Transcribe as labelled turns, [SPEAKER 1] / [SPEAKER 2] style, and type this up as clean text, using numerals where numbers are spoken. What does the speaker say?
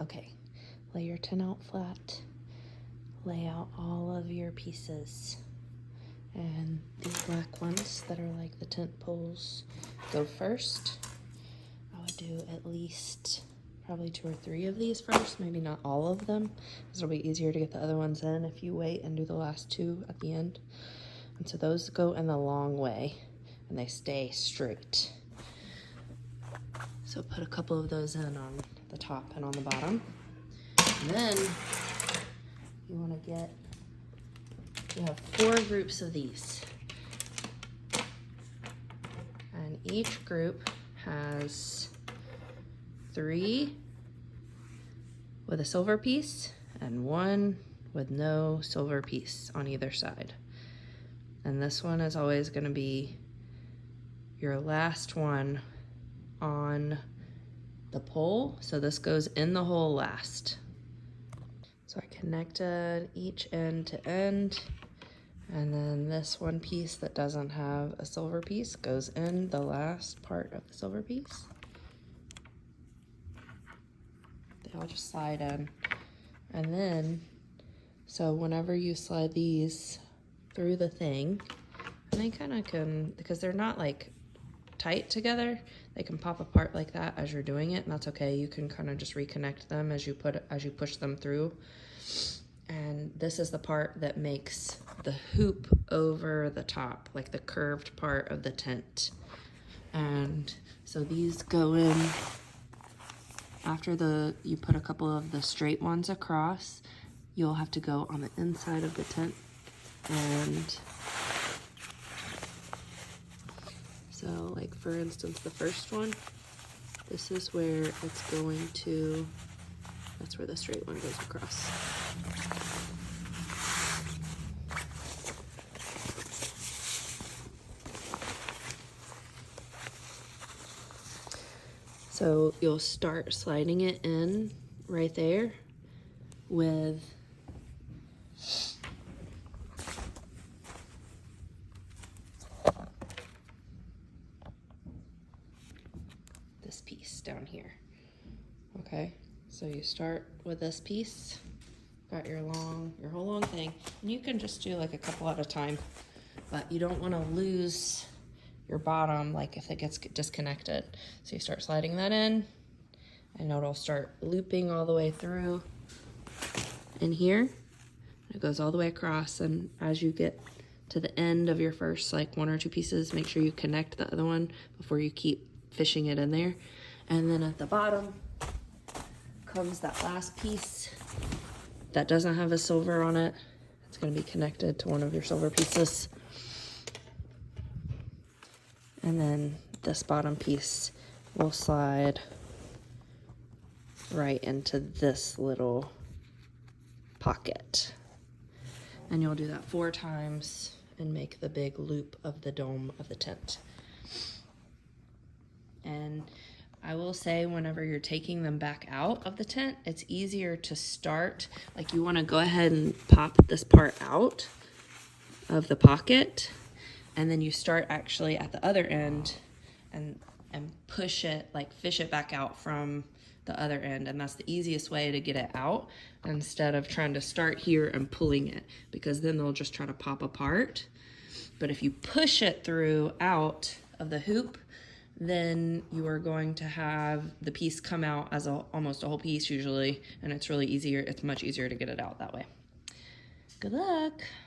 [SPEAKER 1] Okay, lay your tent out flat, lay out all of your pieces, and these black ones that are like the tent poles go first. I would do at least probably 2 or 3 of these first, maybe not all of them, because it'll be easier to get the other ones in if you wait and do the last 2 at the end. And so those go in the long way and they stay straight. So put a couple of those in on the top and on the bottom. And then you want to you have 4 groups of these. And each group has 3 with a silver piece and 1 with no silver piece on either side. And this one is always going to be your last one on the pole. So this goes in the hole last. So I connected each end to end. And then this one piece that doesn't have a silver piece goes in the last part of the silver piece. They all just slide in. And then, so whenever you slide these through the thing, and they kind of can, because they're not like tight together, they can pop apart like that as you're doing it, and that's okay. You can kind of just reconnect them as you push them through. And this is the part that makes the hoop over the top, like the curved part of the tent. And so these go in after you put a couple of the straight ones across. You'll have to go on the inside of the tent. And so like for instance, the first one, this is where it's going to, that's where the straight one goes across. So you'll start sliding it in right there with this piece down here. Okay, so you start with this piece, got your whole long thing, and you can just do like a couple at a time, but you don't want to lose your bottom like if it gets disconnected. So you start sliding that in, and it'll start looping all the way through in here. It goes all the way across, and as you get to the end of your first like 1 or 2 pieces, make sure you connect the other one before you keep fishing it in there. And then at the bottom comes that last piece that doesn't have a silver on it. It's going to be connected to one of your silver pieces. And then this bottom piece will slide right into this little pocket. And you'll do that 4 times and make the big loop of the dome of the tent. And I will say, whenever you're taking them back out of the tent, it's easier to start, like you want to go ahead and pop this part out of the pocket, and then you start actually at the other end and push it, like fish it back out from the other end. And that's the easiest way to get it out, instead of trying to start here and pulling it, because then they'll just try to pop apart. But if you push it through out of the hoop, then you are going to have the piece come out as almost a whole piece usually, and it's much easier to get it out that way. Good luck.